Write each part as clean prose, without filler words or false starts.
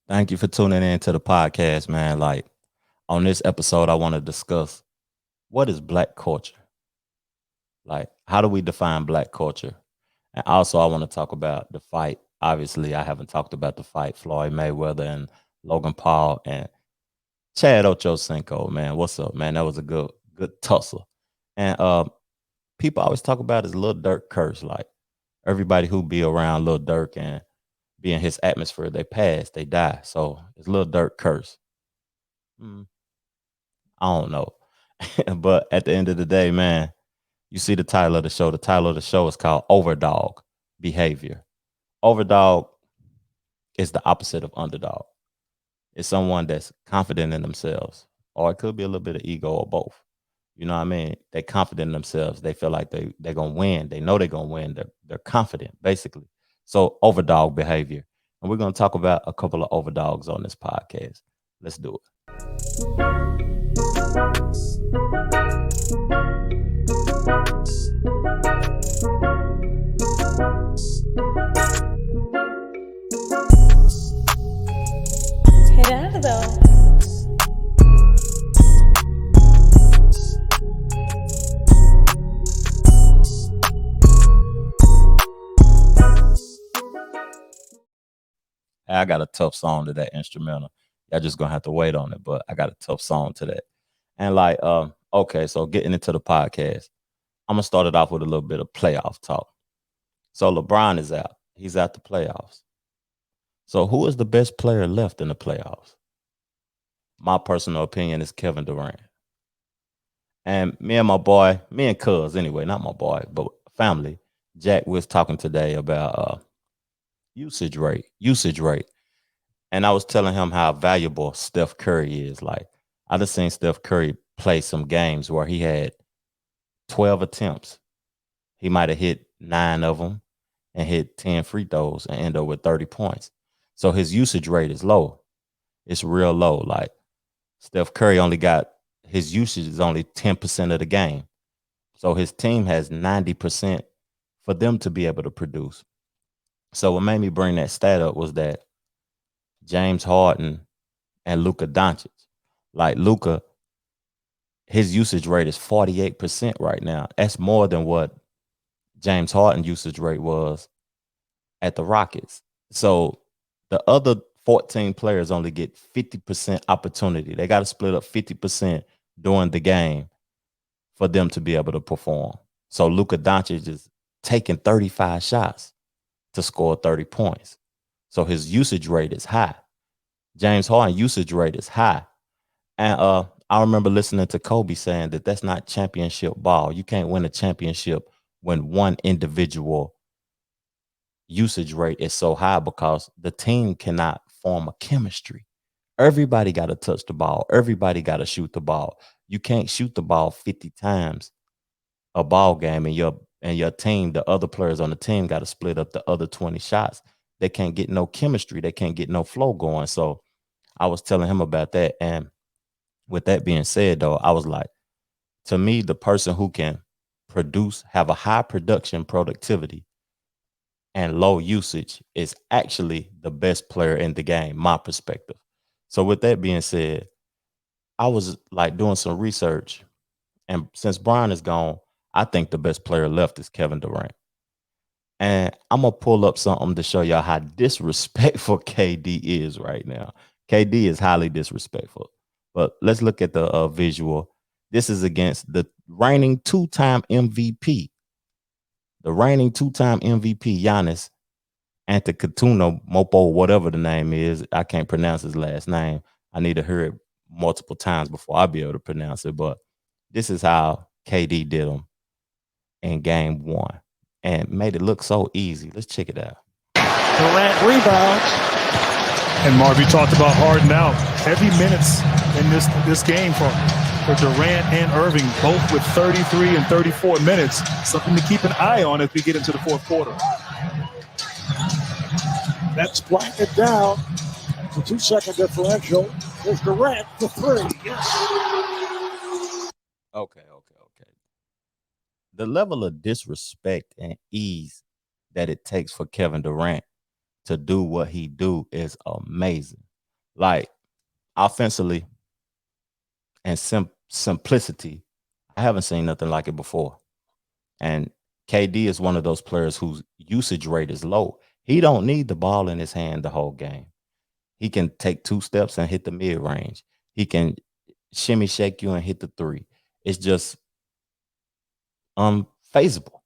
Thank you for tuning in to the podcast, man. Like on this episode, I want to discuss what is black culture? Like, how do we define black culture? And also, I want to talk about the fight. Obviously, I haven't talked about the fight, Floyd Mayweather and Logan Paul and Chad Ochocinco, man. What's up, man? That was a good tussle. And people always talk about his Lil Durk curse. Like everybody who be around Lil Durk and be in his atmosphere, they pass, they die. So it's Lil Durk curse. Mm, I don't know. But at the end of the day, man, you see the title of the show. The title of the show is called OverDog Behavior. OverDog is the opposite of underdog. It's someone that's confident in themselves, or it could be a little bit of ego or both. You know what I mean? They're confident in themselves. They feel like they're gonna win. They know they're gonna win. They're confident, basically. So overdog behavior. And we're gonna talk about a couple of overdogs on this podcast. Let's do it. Gerardo. I got a tough song to that instrumental. Y'all just gonna have to wait on it, but I got a tough song to that. And like, okay, so getting into the podcast, I'm gonna start it off with a little bit of playoff talk. So LeBron is out. He's out the playoffs. So who is the best player left in the playoffs? My personal opinion is Kevin Durant. And me and my boy, me and Cuz anyway, not my boy, but family, Jack was talking today about usage rate. And I was telling him how valuable Steph Curry is. Like I just seen Steph Curry play some games where he had 12 attempts. He might have hit 9 of them and hit 10 free throws and end up with 30 points. So his usage rate is low. It's real low. Like Steph Curry only got his usage is only 10% of the game. So his team has 90% for them to be able to produce. So what made me bring that stat up was that James Harden and Luka Doncic. Like Luka, his usage rate is 48% right now. That's more than what James Harden usage rate was at the Rockets. So the other 14 players only get 50% opportunity. They got to split up 50% during the game for them to be able to perform. So Luka Doncic is taking 35 shots to score 30 points. So his usage rate is high. James Harden usage rate is high. And I remember listening to Kobe saying that that's not championship ball. You can't win a championship when one individual usage rate is so high because the team cannot form a chemistry. Everybody got to touch the ball. Everybody got to shoot the ball. You can't shoot the ball 50 times a ball game and your team, the other players on the team got to split up the other 20 shots. They can't get no chemistry. They can't get no flow going. So I was telling him about that. And with that being said, though, I was like, to me, the person who can produce, have a high production productivity and low usage is actually the best player in the game, my perspective. So with that being said, I was like doing some research, and since Brian is gone, I think the best player left is Kevin Durant. And I'm gonna pull up something to show y'all how disrespectful KD is right now. KD is highly disrespectful. But let's look at the visual. This is against the reigning two-time MVP, the reigning two-time MVP, Giannis Antetokounmpo, Mopo, whatever the name is. I can't pronounce his last name. I need to hear it multiple times before I be able to pronounce it. But this is how KD did him in game one and made it look so easy. Let's check it out. Durant rebounds. And Marv, you talked about Harden out. Heavy minutes in this game for Durant and Irving, both with 33 and 34 minutes. Something to keep an eye on as we get into the fourth quarter. That's flattened it down. It's a 2-second differential. There's Durant for three. Yes. Okay. The level of disrespect and ease that it takes for Kevin Durant to do what he do is amazing. Like offensively and simplicity, I haven't seen nothing like it before. And KD is one of those players whose usage rate is low. He don't need the ball in his hand the whole game. He can take 2 steps and hit the mid range. He can shimmy shake you and hit the three. It's just unfazable.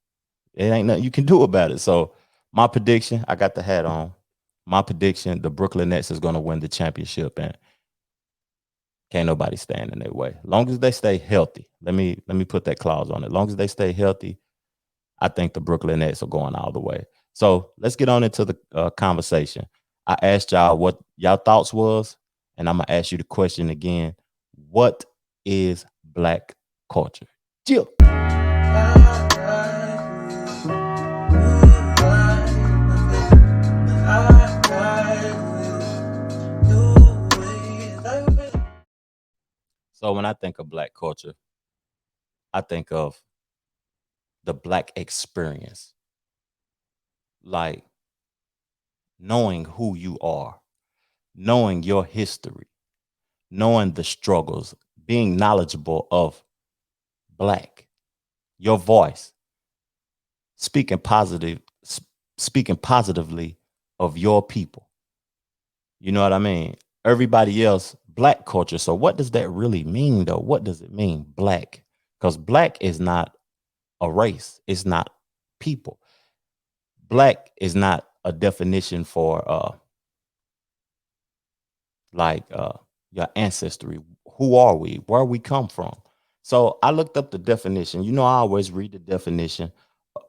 It ain't nothing you can do about it. So my prediction, I got the hat on. My prediction, the Brooklyn Nets is going to win the championship, and can't nobody stand in their way. Long as they stay healthy. Let me put that clause on it. Long as they stay healthy, I think the Brooklyn Nets are going all the way. So let's get on into the conversation. I asked y'all what y'all thoughts was, and I'm gonna ask you the question again. What is black culture? Jill. So when I think of black culture, I think of the black experience, like knowing who you are, knowing your history, knowing the struggles, being knowledgeable of black, your voice, speaking positive, speaking positively of your people. You know what I mean? Everybody else, black culture. So what does that really mean though? What does it mean, black? Because black is not a race. It's not people. Black is not a definition for your ancestry. Who are we? Where we come from? So I looked up the definition. You know, I always read the definition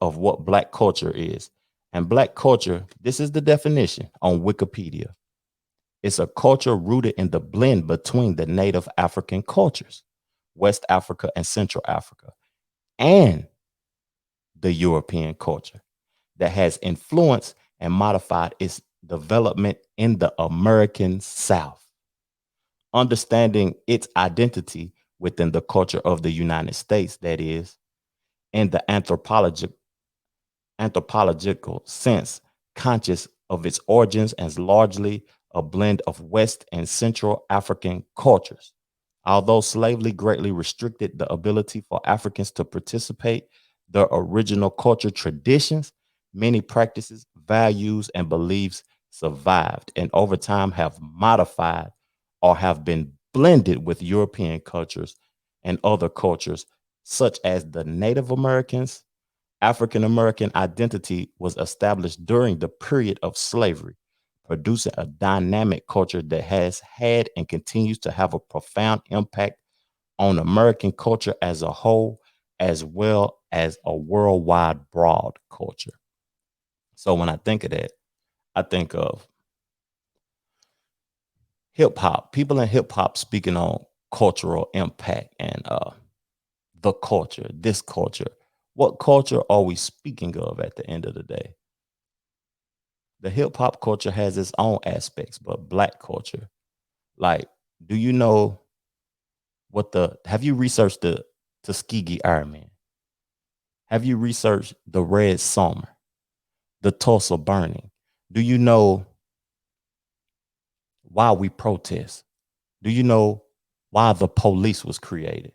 of what black culture is. And black culture, this is the definition on Wikipedia. It's a culture rooted in the blend between the native African cultures, West Africa and Central Africa, and the European culture that has influenced and modified its development in the American South. Understanding its identity within the culture of the United States, that is, in the anthropological sense, conscious of its origins as largely a blend of West and Central African cultures. Although slavery greatly restricted the ability for Africans to participate their original culture traditions, many practices, values, and beliefs survived and over time have modified or have been blended with European cultures and other cultures, such as the Native Americans. African American identity was established during the period of slavery, producing a dynamic culture that has had and continues to have a profound impact on American culture as a whole, as well as a worldwide broad culture. So when I think of that, I think of hip hop, people in hip hop speaking on cultural impact and the culture, this culture. What culture are we speaking of at the end of the day? The hip hop culture has its own aspects, but black culture, like, do you know have you researched the Tuskegee Airmen? Have you researched the Red Summer, the Tulsa burning? Do you know why we protest? Do you know why the police was created?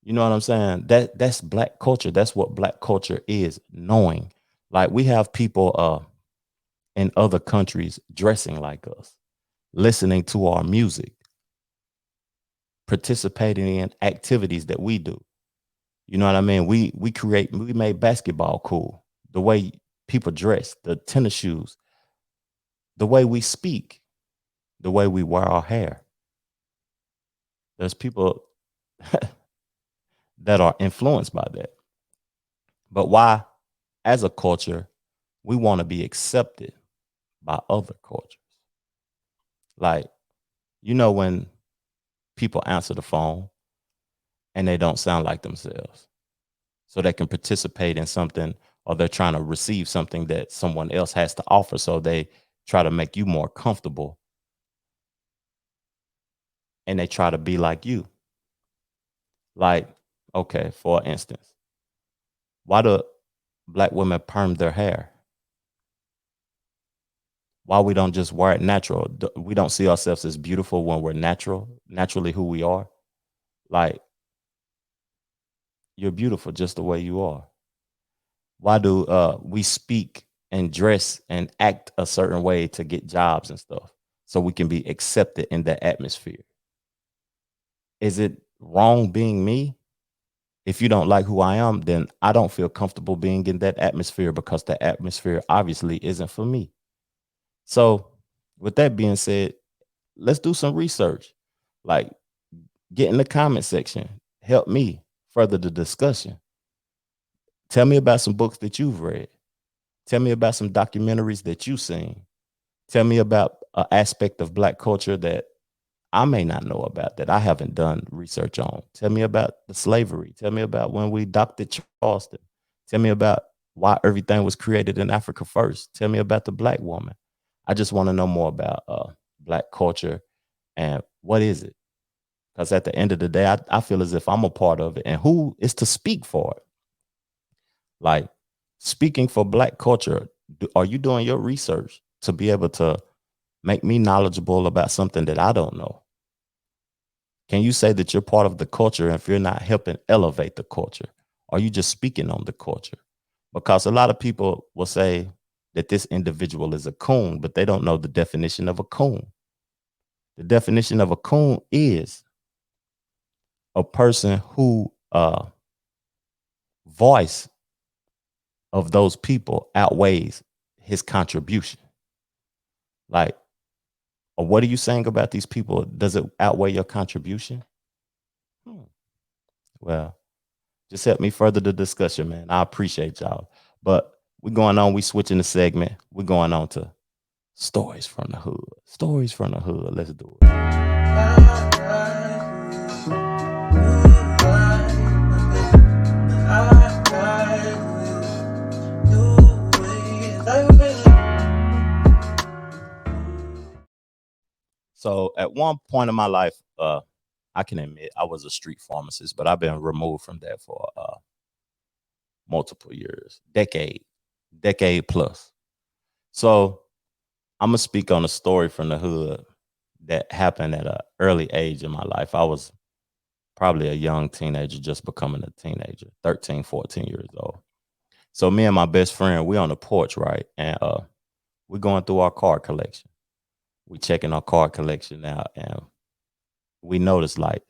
You know what I'm saying? That's black culture. That's what black culture is, knowing. Like we have people in other countries dressing like us, listening to our music, participating in activities that we do. You know what I mean? We made basketball cool. The way people dress, the tennis shoes, the way we speak, the way we wear our hair. There's people that are influenced by that. But why, as a culture, we want to be accepted by other cultures? Like, when people answer the phone and they don't sound like themselves, so they can participate in something, or they're trying to receive something that someone else has to offer. So they try to make you more comfortable and they try to be like you. Like, okay, for instance, why do black women perm their hair? Why we don't just wear it natural? We don't see ourselves as beautiful when we're naturally who we are. Like, you're beautiful just the way you are. Why do we speak and dress and act a certain way to get jobs and stuff so we can be accepted in that atmosphere? Is it wrong being me? If you don't like who I am, then I don't feel comfortable being in that atmosphere because the atmosphere obviously isn't for me. So, with that being said, let's do some research. Like, get in the comment section. Help me further the discussion. Tell me about some books that you've read. Tell me about some documentaries that you've seen. Tell me about an aspect of Black culture that I may not know about, that I haven't done research on. Tell me about the slavery. Tell me about when we adopted Charleston. Tell me about why everything was created in Africa first. Tell me about the Black woman. I just want to know more about Black culture and what is it? Because at the end of the day, I feel as if I'm a part of it. And who is to speak for it? Like, speaking for Black culture, are you doing your research to be able to make me knowledgeable about something that I don't know? Can you say that you're part of the culture if you're not helping elevate the culture? Are you just speaking on the culture? Because a lot of people will say that this individual is a coon, but they don't know the definition of a coon. The definition of a coon is a person who voice of those people outweighs his contribution. Like, or what are you saying about these people? Does it outweigh your contribution? Well, just help me further the discussion, man. I appreciate y'all. But we're going on. We switching the segment. We're going on to stories from the hood. Stories from the hood. Let's do it. So at one point in my life, I can admit I was a street pharmacist, but I've been removed from that for multiple years, decade plus. So I'm gonna speak on a story from the hood that happened at an early age in my life. I was probably a young teenager, just becoming a teenager, 13, 14 years old. So me and my best friend, we on the porch, right? And we're going through our card collection. We checking our card collection out, and we notice like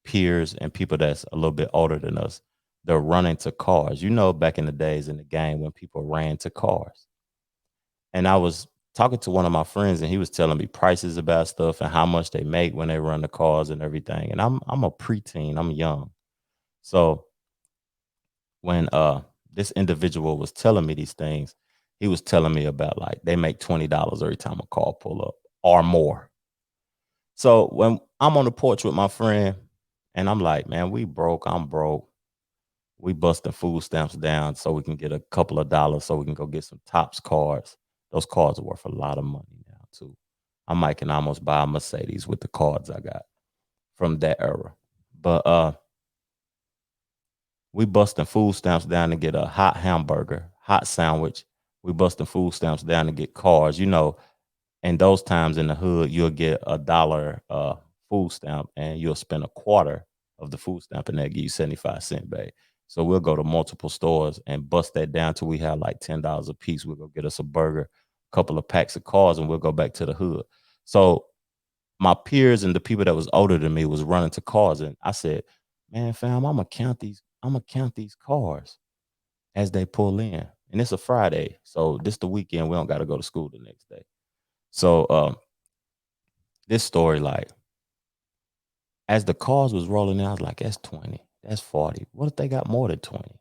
peers and people that's a little bit older than us, they're running to cars. You know, back in the days in the game when people ran to cars. And I was talking to one of my friends, and he was telling me prices about stuff and how much they make when they run the cars and everything. And I'm a preteen, I'm young. So when this individual was telling me these things, he was telling me about like they make $20 every time a car pull up or more. So when I'm on the porch with my friend and I'm like, man, we broke, I'm broke. We busting food stamps down so we can get a couple of dollars so we can go get some Tops cards. Those cards are worth a lot of money now too. I might can almost buy a Mercedes with the cards I got from that era. But we busting food stamps down to get a hot hamburger, hot sandwich. We busting food stamps down to get cars. You know, in those times in the hood, you'll get $1 food stamp and you'll spend a quarter of the food stamp and that give you 75 cents back. So we'll go to multiple stores and bust that down till we have like $10 a piece. We'll go get us a burger, a couple of packs of cars, and we'll go back to the hood. So my peers and the people that was older than me was running to cars, and I said, "Man, fam, I'm gonna count these. I'm gonna count these cars as they pull in." And it's a Friday, so this the weekend. We don't got to go to school the next day. So this story, like, as the cars was rolling in, I was like, "That's 20. That's 40. What if they got more than 20?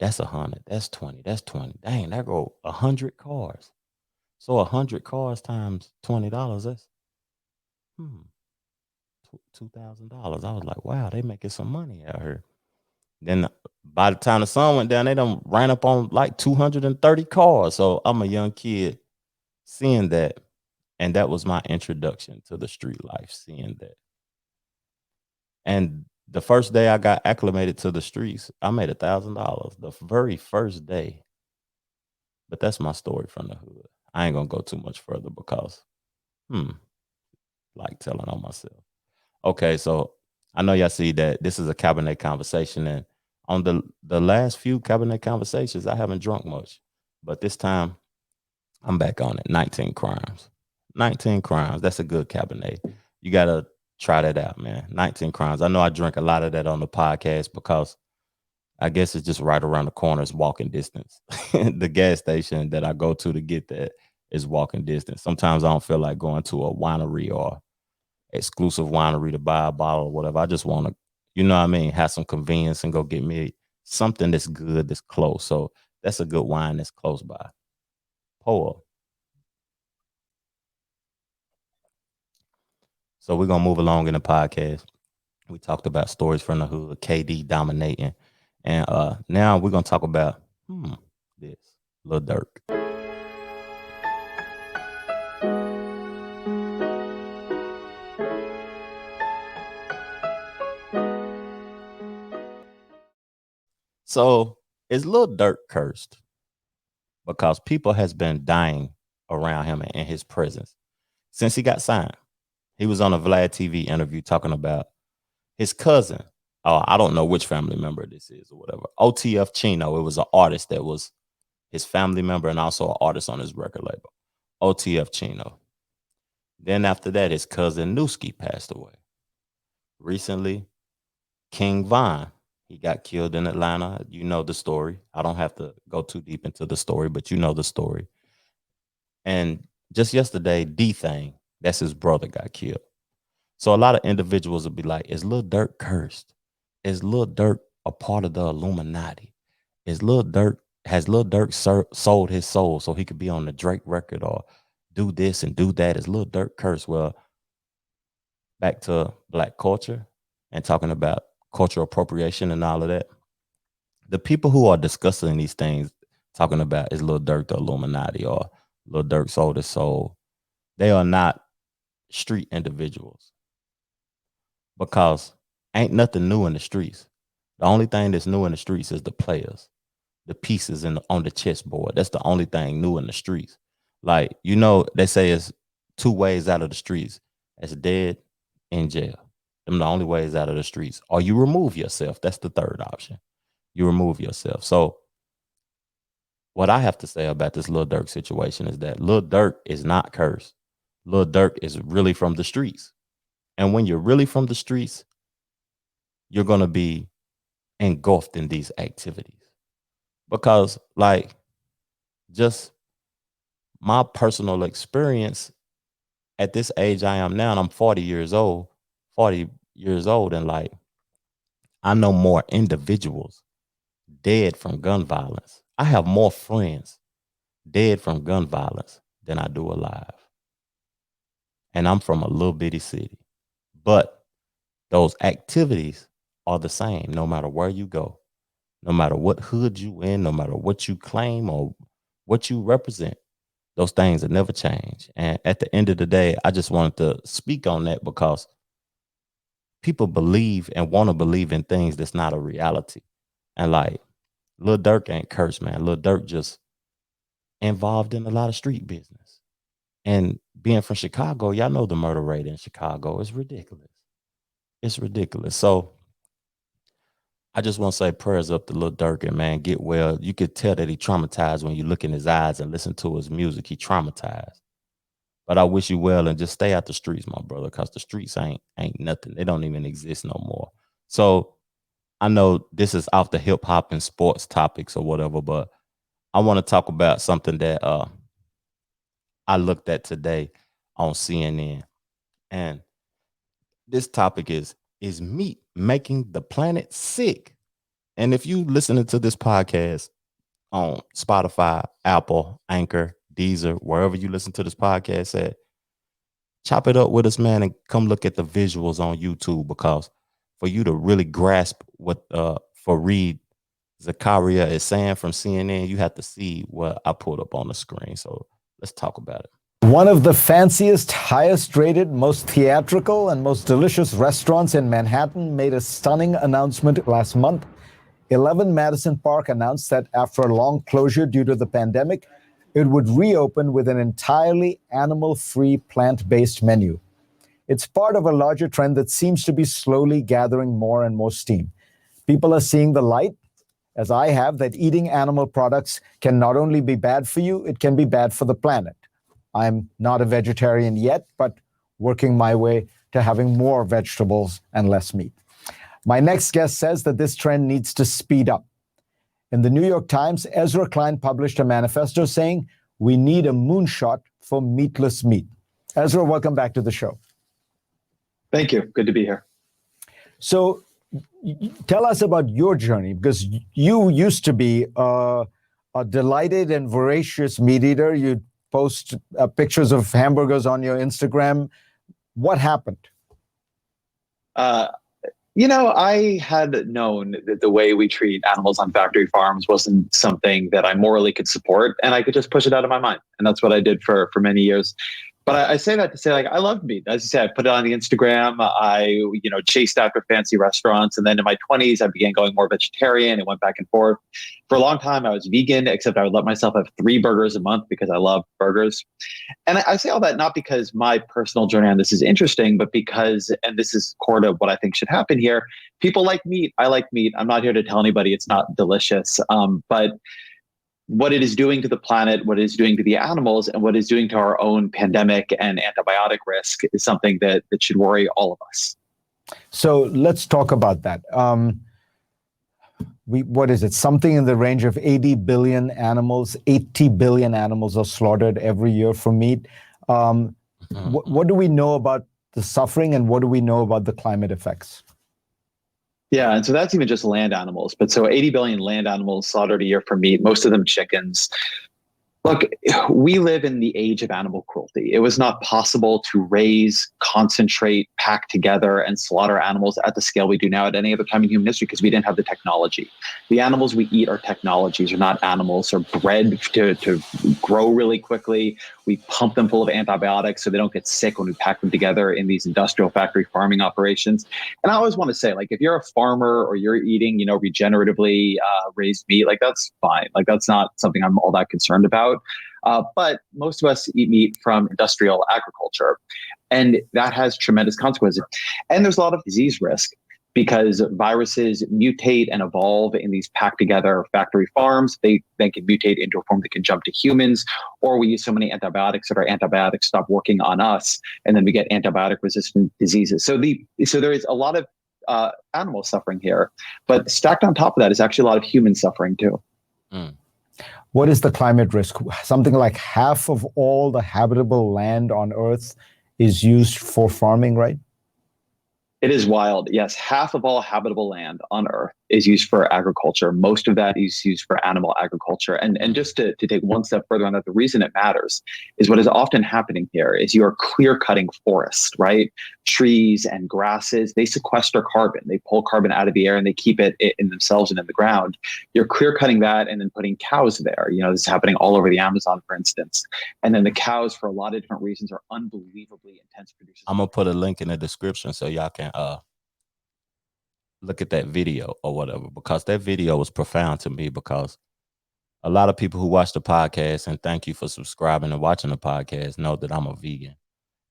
That's 100. That's 20. That's 20. Dang, that go 100 cars. So 100 cars times $20. That's hmm, $2,000. I was like, wow, they making some money out here. Then by the time the sun went down, they done ran up on like 230 cars. So I'm a young kid seeing that. And that was my introduction to the street life, seeing that. And the first day I got acclimated to the streets, I made $1,000 the very first day. But that's my story from the hood. I ain't gonna go too much further because, like telling on myself. Okay, so I know y'all see that this is a Cabernet conversation, and on the last few Cabernet conversations, I haven't drunk much, but this time I'm back on it. 19 crimes. 19 crimes. That's a good Cabernet. You gotta try that out, man. 19 crimes. I know I drink a lot of that on the podcast because I guess it's just right around the corner. It's walking distance. The gas station that I go to get that is walking distance. Sometimes I don't feel like going to a winery or exclusive winery to buy a bottle or whatever. I just want to, you know what I mean, have some convenience and go get me something that's good, that's close. So that's a good wine that's close by. Pour. So we're gonna move along in the podcast. We talked about stories from the hood, KD dominating, and now we're gonna talk about this Lil Durk. So is Lil Durk cursed? Because people has been dying around him in his presence since he got signed. He was on a Vlad TV interview talking about his cousin. Oh, I don't know which family member this is or whatever. OTF Chino. It was an artist that was his family member and also an artist on his record label. OTF Chino. Then after that, his cousin Newski passed away. Recently, King Von, he got killed in Atlanta. You know the story. I don't have to go too deep into the story, but you know the story. And just yesterday, D-Thing, that's his brother, got killed. So a lot of individuals will be like, is Lil Durk cursed? Is Lil Durk a part of the Illuminati? Has Lil Durk sold his soul so he could be on the Drake record or do this and do that? Is Lil Durk cursed? Well, back to Black culture and talking about cultural appropriation and all of that. The people who are discussing these things, talking about is Lil Durk the Illuminati or Lil Durk sold his soul, they are not street individuals because ain't nothing new in the streets. The only thing that's new in the streets is the players, the pieces on the chessboard. That's the only thing new in the streets. Like, you know, they say it's two ways out of the streets. It's dead in jail. Them the only ways out of the streets. Or you remove yourself. That's the third option. You remove yourself. So what I have to say about this Lil Durk situation is that Lil Durk is not cursed. Lil Durk is really from the streets. And when you're really from the streets, you're going to be engulfed in these activities. Because, like, just my personal experience at this age I am now, and I'm 40 years old, and like, I know more individuals dead from gun violence. I have more friends dead from gun violence than I do alive. And I'm from a little bitty city. But those activities are the same no matter where you go, no matter what hood you in, no matter what you claim or what you represent. Those things have never changed. And at the end of the day, I just wanted to speak on that because people believe and want to believe in things that's not a reality. And like, Lil Durk ain't cursed, man. Lil Durk just involved in a lot of street business. And being from Chicago, y'all know the murder rate in Chicago is ridiculous. It's ridiculous. So I just want to say prayers up to Lil Durk and, man, get well. You could tell that he traumatized when you look in his eyes and listen to his music. He traumatized. But I wish you well and just stay out the streets, my brother, because the streets ain't nothing. They don't even exist no more. So I know this is off the hip hop and sports topics or whatever, but I want to talk about something that I looked at today on CNN. And this topic is meat making the planet sick? And if you listening to this podcast on Spotify, Apple, Anchor, Deezer, wherever you listen to this podcast at, chop it up with us, man, and come look at the visuals on YouTube, because for you to really grasp what Fareed Zakaria is saying from CNN, you have to see what I put up on the screen. So let's talk about it. One of the fanciest, highest rated, most theatrical, and most delicious restaurants in Manhattan made a stunning announcement last month. 11 Madison Park announced that after a long closure due to the pandemic, it would reopen with an entirely animal-free, plant-based menu. It's part of a larger trend that seems to be slowly gathering more and more steam. People are seeing the light, as I have, that eating animal products can not only be bad for you, it can be bad for the planet. I'm not a vegetarian yet, but working my way to having more vegetables and less meat. My next guest says that this trend needs to speed up. In the New York Times, Ezra Klein published a manifesto saying, we need a moonshot for meatless meat. Ezra, welcome back to the show. Thank you. Good to be here. So tell us about your journey, because you used to be a delighted and voracious meat eater. You'd post pictures of hamburgers on your Instagram. What happened? I had known that the way we treat animals on factory farms wasn't something that I morally could support, and I could just push it out of my mind. And that's what I did for many years. But I say that to say, like, I loved meat. As you say, I put it on the Instagram. I, chased after fancy restaurants. And then in my 20s, I began going more vegetarian and went back and forth. For a long time, I was vegan, except I would let myself have 3 burgers a month because I love burgers. And I say all that not because my personal journey on this is interesting, but because, and this is core to what I think should happen here, people like meat. I like meat. I'm not here to tell anybody it's not delicious. But what it is doing to the planet, what it is doing to the animals, and what it is doing to our own pandemic and antibiotic risk is something that should worry all of us. So let's talk about that. What is it? Something in the range of 80 billion animals, 80 billion animals are slaughtered every year for meat. What do we know about the suffering, and what do we know about the climate effects? Yeah, and so that's even just land animals. But so 80 billion land animals slaughtered a year for meat, most of them chickens. Look, we live in the age of animal cruelty. It was not possible to raise, concentrate, pack together, and slaughter animals at the scale we do now at any other time in human history because we didn't have the technology. The animals we eat are technologies, are not animals. They're bred to grow really quickly. We pump them full of antibiotics so they don't get sick when we pack them together in these industrial factory farming operations. And I always want to say, like, if you're a farmer or you're eating, regeneratively raised meat, like, that's fine. Like, that's not something I'm all that concerned about. But most of us eat meat from industrial agriculture, and that has tremendous consequences. And there's a lot of disease risk because viruses mutate and evolve in these packed together factory farms. They then can mutate into a form that can jump to humans, or we use so many antibiotics that our antibiotics stop working on us, and then we get antibiotic resistant diseases. So there is a lot of animal suffering here, but stacked on top of that is actually a lot of human suffering too. Mm. What is the climate risk? Something like half of all the habitable land on Earth is used for farming, right? It is wild. Yes, half of all habitable land on Earth is used for agriculture. Most of that is used for animal agriculture. And just to take one step further on that, the reason it matters is what is often happening here is you are clear cutting forests, right? Trees and grasses, they sequester carbon. They pull carbon out of the air and they keep it in themselves and in the ground. You're clear cutting that and then putting cows there. This is happening all over the Amazon, for instance. And then the cows, for a lot of different reasons, are unbelievably intense producers. I'm going to put a link in the description so y'all can look at that video or whatever, because that video was profound to me, because a lot of people who watch the podcast, and thank you for subscribing and watching the podcast, know that I'm a vegan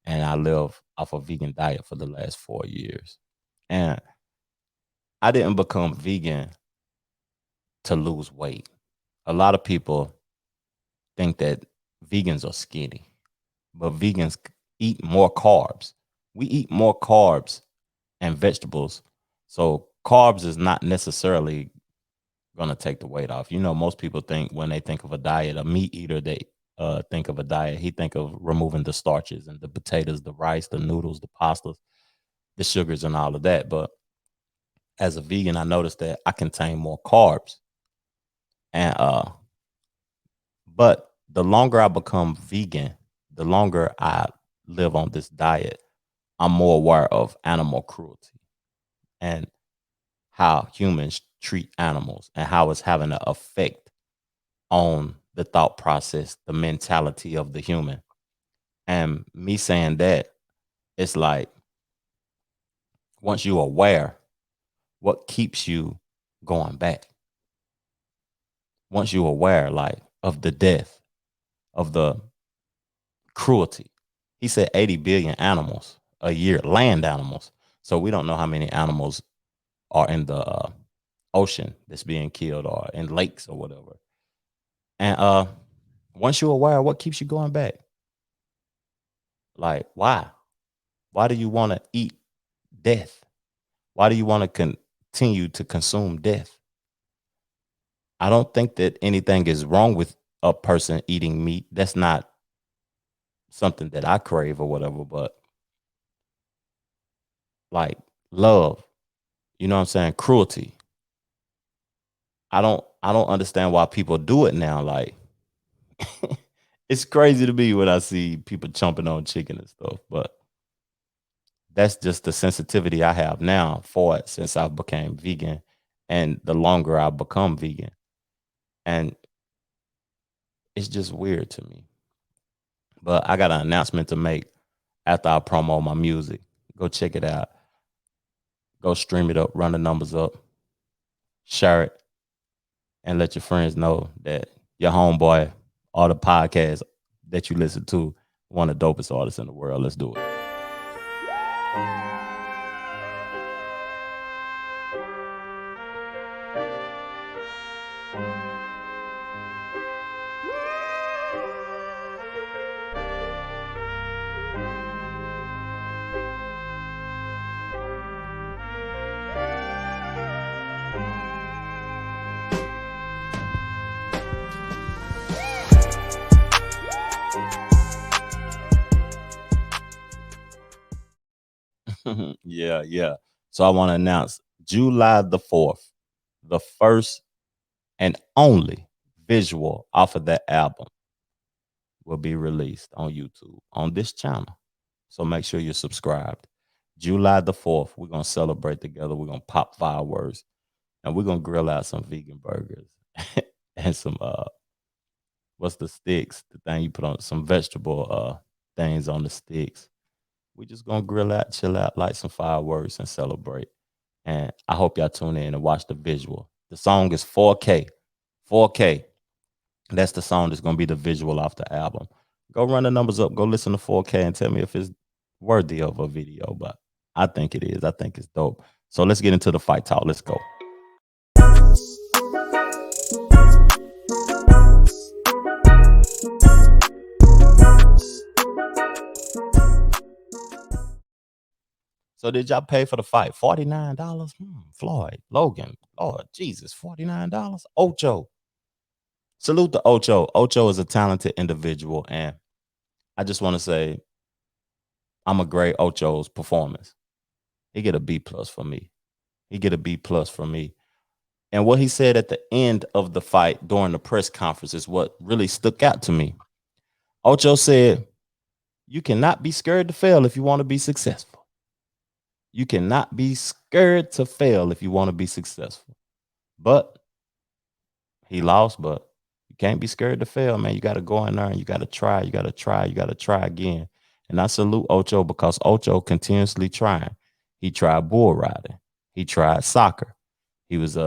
and I live off a vegan diet for the last 4 years. And I didn't become vegan to lose weight. A lot of people think that vegans are skinny, but vegans eat more carbs. We eat more carbs and vegetables. So carbs is not necessarily going to take the weight off. Most people think when they think of a diet, a meat eater, they think of a diet. He think of removing the starches and the potatoes, the rice, the noodles, the pastas, the sugars and all of that. But as a vegan, I noticed that I contain more carbs. And but the longer I become vegan, the longer I live on this diet, I'm more aware of animal cruelty and how humans treat animals and how it's having an effect on the thought process, the mentality of the human. And me saying that, it's like, once you're aware, what keeps you going back? Once you're aware, like, of the death, of the cruelty. He said 80 billion animals a year, land animals. So we don't know how many animals are in the ocean that's being killed or in lakes or whatever. And once you're aware, what keeps you going back? Like, why? Why do you want to eat death? Why do you want to continue to consume death? I don't think that anything is wrong with a person eating meat. That's not something that I crave or whatever, but like love, you know what I'm saying? Cruelty. I don't understand why people do it now. Like it's crazy to me when I see people chomping on chicken and stuff, but that's just the sensitivity I have now for it since I became vegan and the longer I become vegan. And it's just weird to me. But I got an announcement to make after I promo my music. Go check it out. Go stream it up, run the numbers up, share it, and let your friends know that your homeboy or the podcast that you listen to, one of the dopest artists in the world. Let's do it. Yeah. So I want to announce July the 4th, the first and only visual off of that album will be released on YouTube on this channel. So make sure you're subscribed. July the 4th, we're going to celebrate together. We're going to pop fireworks and we're going to grill out some vegan burgers and some, what's the sticks? The thing you put on some vegetable things on the sticks. We just going to grill out, chill out, light some fireworks and celebrate. And I hope y'all tune in and watch the visual. The song is 4K. 4K. That's the song that's going to be the visual off the album. Go run the numbers up. Go listen to 4K and tell me if it's worthy of a video. But I think it is. I think it's dope. So let's get into the fight talk. Let's go. So did y'all pay for the fight? $49? Floyd, Logan, Lord Jesus, $49? Ocho. Salute to Ocho. Ocho is a talented individual, and I just want to say I'm a grade Ocho's performance. He get a B plus for me. He get a B plus for me. And what he said at the end of the fight during the press conference is what really stuck out to me. Ocho said, "You cannot be scared to fail if you want to be successful. You cannot be scared to fail if you want to be successful." But he lost, but you can't be scared to fail, man. You got to go in there and you got to try. You got to try. You got to try again. And I salute Ocho because Ocho continuously trying. He tried bull riding. He tried soccer. He was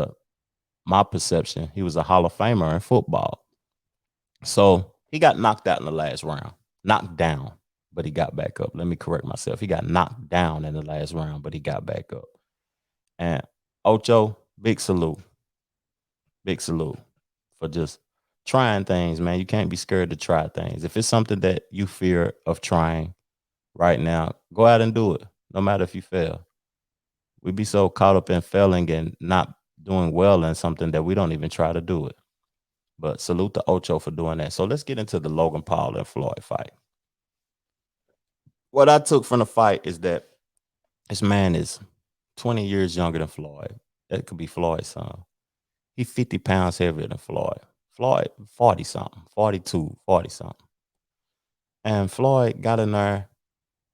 my perception, he was a Hall of Famer in football. So he got knocked out in the last round. Knocked down, but he got back up. Let me correct myself. He got knocked down in the last round, but he got back up. And Ocho, big salute. Big salute for just trying things, man. You can't be scared to try things. If it's something that you fear of trying right now, go out and do it, no matter if you fail. We be so caught up in failing and not doing well in something that we don't even try to do it. But salute to Ocho for doing that. So let's get into the Logan Paul and Floyd fight. What I took from the fight is that this man is 20 years younger than Floyd. That could be Floyd's son. He's 50 pounds heavier than Floyd. Floyd, 40 something, 42, 40 something. And Floyd got in there.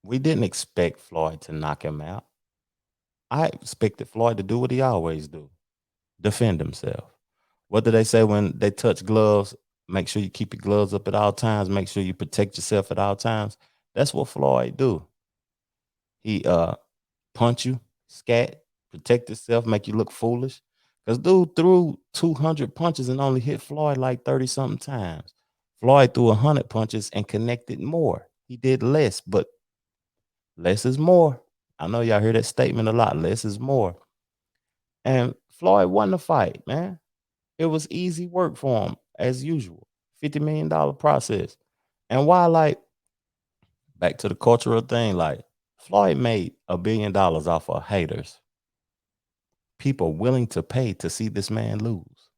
We didn't expect Floyd to knock him out. I expected Floyd to do what he always do, defend himself. What do they say when they touch gloves? Make sure you keep your gloves up at all times. Make sure you protect yourself at all times. That's what Floyd do. He punch you, scat, protect yourself, make you look foolish. Because dude threw 200 punches and only hit Floyd like 30 something times. Floyd threw 100 punches and connected more. He did less, but less is more. I know y'all hear that statement a lot. Less is more. And Floyd won the fight, man. It was easy work for him, as usual. $50 million process. And why, like, back to the cultural thing, like, Floyd made $1 billion off of haters. People willing to pay to see this man lose.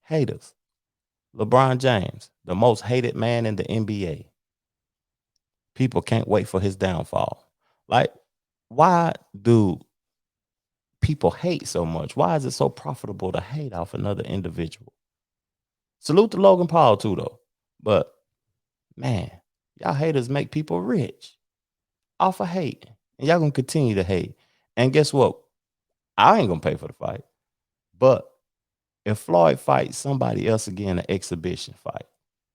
Haters. LeBron James, the most hated man in the NBA. People can't wait for his downfall. Like, why do people hate so much? Why is it so profitable to hate off another individual? Salute to Logan Paul too, though. But man, y'all haters make people rich off of hate. And y'all gonna continue to hate. And guess what? I ain't gonna pay for the fight. But if Floyd fights somebody else again, an exhibition fight,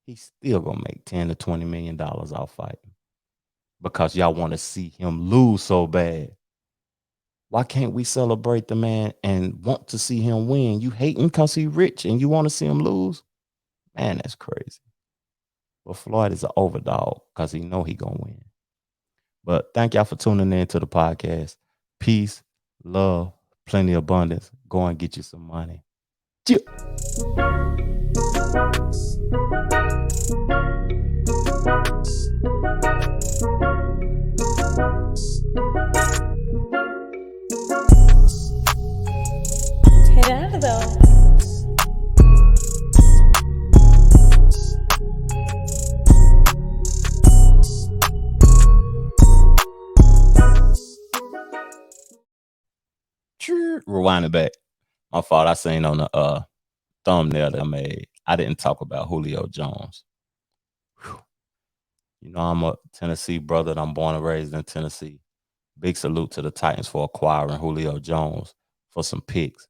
he's still gonna make $10 to $20 million off fighting. Because y'all want to see him lose so bad. Why can't we celebrate the man and want to see him win? You hating because he rich and you want to see him lose? Man, that's crazy. But Floyd is an overdog because he know he gonna win. But thank y'all for tuning in to the podcast. Peace, love, plenty of abundance. Go and get you some money. Cheers. Rewind it back. My fault. I seen on the thumbnail that I made. I didn't talk about Julio Jones. Whew. You know, I'm a Tennessee brother. I'm born and raised in Tennessee. Big salute to the Titans for acquiring Julio Jones for some picks.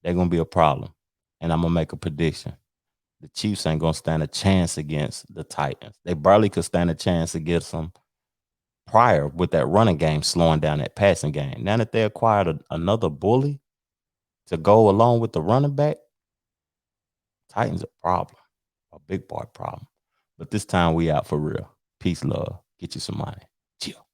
They're going to be a problem. And I'm going to make a prediction. The Chiefs ain't going to stand a chance against the Titans. They barely could stand a chance against them prior with that running game slowing down that passing game. Now that they acquired another bully to go along with the running back, Titans a problem, a big boy problem. But this time we out for real. Peace, love. Get you some money. Chill.